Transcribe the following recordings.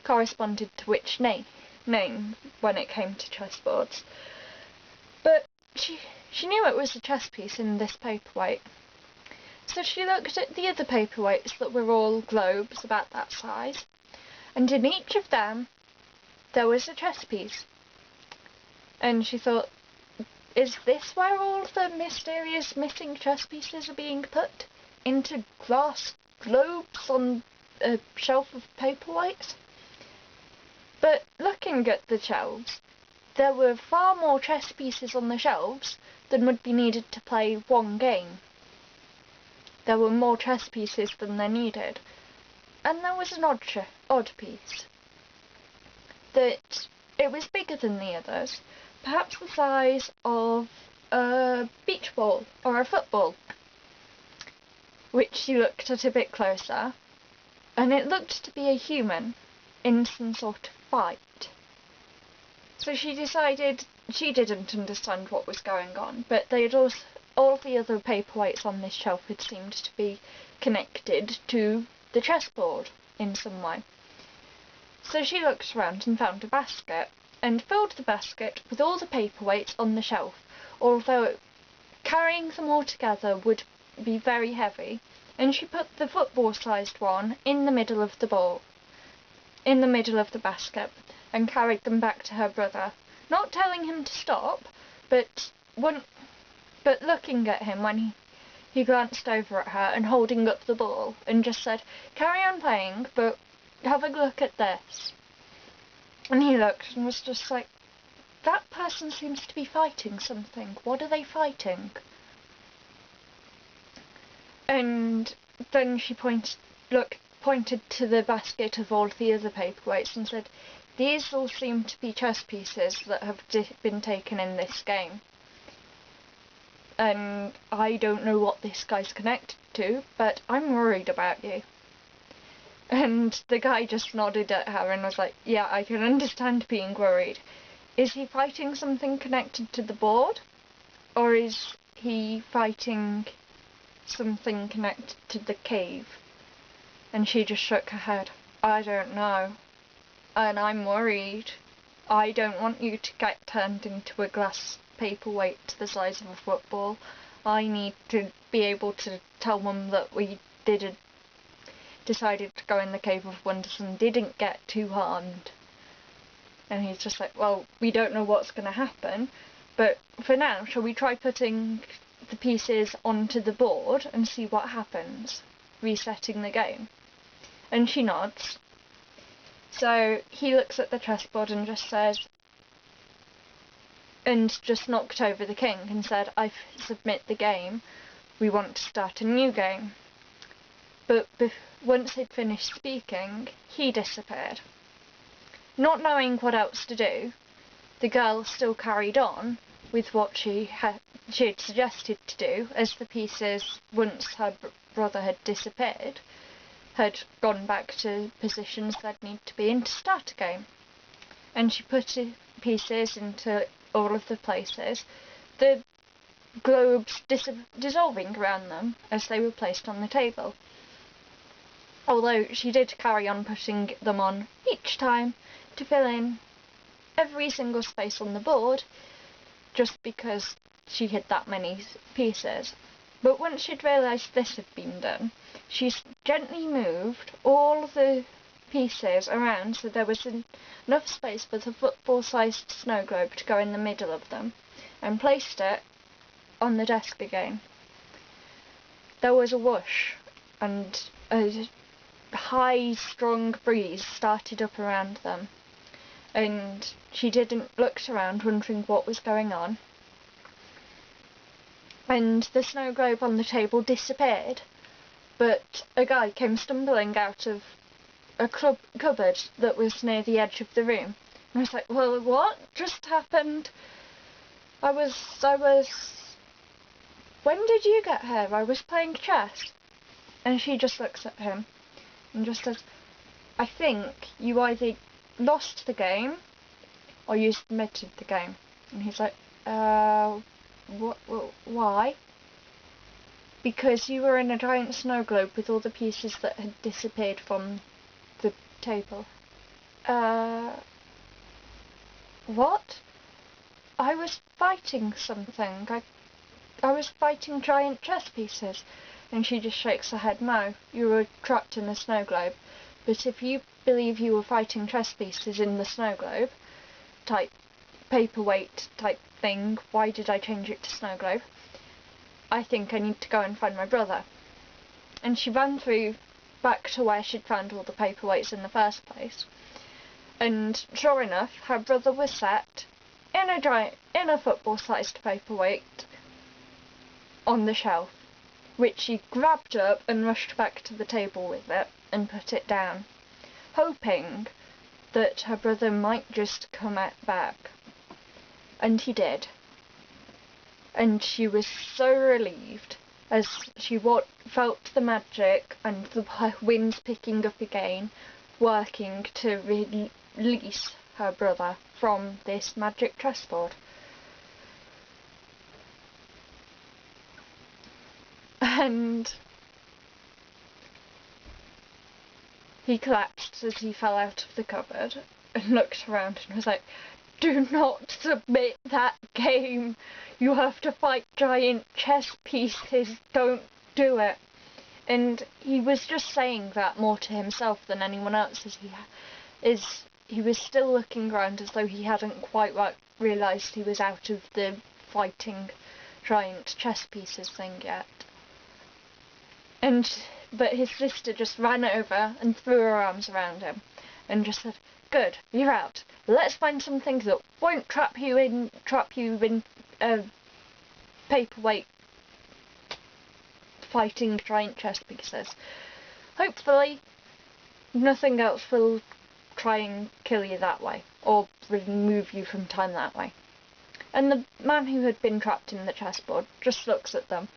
corresponded to which name when it came to chessboards. But she knew it was a chess piece in this paperweight. So she looked at the other paperweights that were all globes about that size, and in each of them there was a chess piece. And she thought, is this where all the mysterious missing chess pieces are being put? Into glass globes on a shelf of paperweights? But looking at the shelves, there were far more chess pieces on the shelves than would be needed to play one game. There were more chess pieces than they needed, and there was an odd piece. That it was bigger than the others, perhaps the size of a beach ball or a football, which she looked at a bit closer, and it looked to be a human in some sort of fight. So she decided she didn't understand what was going on, but they had also, all the other paperweights on this shelf had seemed to be connected to the chessboard in some way. So she looked around and found a basket, and filled the basket with all the paperweights on the shelf, although carrying them all together would be very heavy, and she put the football-sized one in the middle of the basket, and carried them back to her brother, not telling him to stop, but looking at him when he glanced over at her and holding up the ball, and just said, "Carry on playing, but have a look at this." And he looked and was just like, that person seems to be fighting something. What are they fighting? And then she pointed to the basket of all the other paperweights and said, "These all seem to be chess pieces that have been taken in this game. And I don't know what this guy's connected to, but I'm worried about you." And the guy just nodded at her and was like, "Yeah, I can understand being worried. Is he fighting something connected to the board? Or is he fighting something connected to the cave?" And she just shook her head. "I don't know. And I'm worried. I don't want you to get turned into a glass paperweight the size of a football. I need to be able to tell them that we decided to go in the Cave of Wonders and didn't get too harmed." And he's just like, "Well, we don't know what's going to happen, but for now, shall we try putting the pieces onto the board and see what happens, resetting the game?" And she nods. So he looks at the chessboard and just says, and just knocked over the king and said, "I submit the game. We want to start a new game." But once he'd finished speaking, he disappeared. Not knowing what else to do, the girl still carried on with what she had suggested to do, as the pieces, once her brother had disappeared, had gone back to positions they'd need to be in to start a game. And she put pieces into all of the places, the globes dissolving around them as they were placed on the table. Although she did carry on putting them on each time to fill in every single space on the board, just because she had that many pieces. But once she'd realised this had been done, she gently moved all the pieces around so there was enough space for the football-sized snow globe to go in the middle of them, and placed it on the desk again. There was a whoosh, and a high, strong breeze started up around them, and she looked around wondering what was going on, and the snow globe on the table disappeared, but a guy came stumbling out of a cupboard that was near the edge of the room. And I was like, "Well, what just happened? When did you get here? I was playing chess." And she just looks at him and just says, "I think you either lost the game or you submitted the game." And he's like, why?" "Because you were in a giant snow globe with all the pieces that had disappeared from the table." What? I was fighting something. I was fighting giant chess pieces. And she just shakes her head. No, you were trapped in a snow globe. But if you believe you were fighting chess pieces in the snow globe, type paperweight type thing, why did I change it to snow globe? I think I need to go and find my brother. And she ran through back to where she'd found all the paperweights in the first place. And sure enough, her brother was sat in a football-sized paperweight on the shelf, which she grabbed up and rushed back to the table with it and put it down, hoping that her brother might just come back. And he did. And she was so relieved as she felt the magic and the winds picking up again, working to release her brother from this magic chessboard. And he collapsed as he fell out of the cupboard and looked around and was like, "Do not submit that game. You have to fight giant chess pieces. Don't do it." And he was just saying that more to himself than anyone else, as he was still looking around as though he hadn't quite realised he was out of the fighting giant chess pieces thing yet. But his sister just ran over and threw her arms around him and just said, "Good, you're out. Let's find something that won't trap you in a paperweight fighting giant chess pieces. Hopefully nothing else will try and kill you that way, or remove you from time that way." And the man who had been trapped in the chessboard just looks at them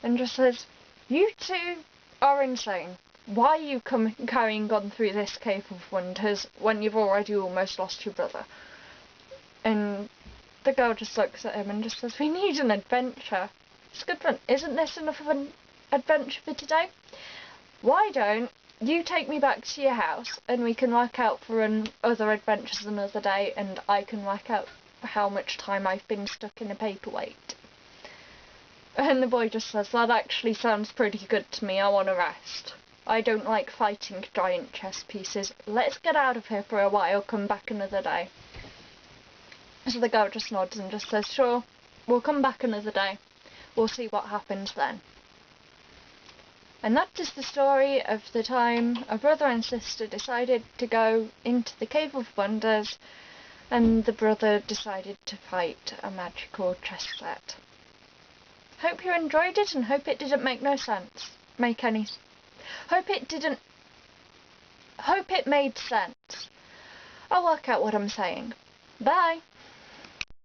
and just says, "You two are insane. Why are you carrying on through this cave of wonders when you've already almost lost your brother?" And the girl just looks at him and just says, "We need an adventure. It's a good one. Isn't this enough of an adventure for today? Why don't you take me back to your house and we can work out for other adventures another day, and I can work out how much time I've been stuck in a paperweight." And the boy just says, "That actually sounds pretty good to me. I want to rest. I don't like fighting giant chess pieces. Let's get out of here for a while, come back another day." So the girl just nods and just says, "Sure, we'll come back another day. We'll see what happens then." And that is the story of the time a brother and sister decided to go into the Cave of Wonders, and the brother decided to fight a magical chess set. Hope you enjoyed it, and hope it didn't hope it made sense. I'll work out what I'm saying. Bye!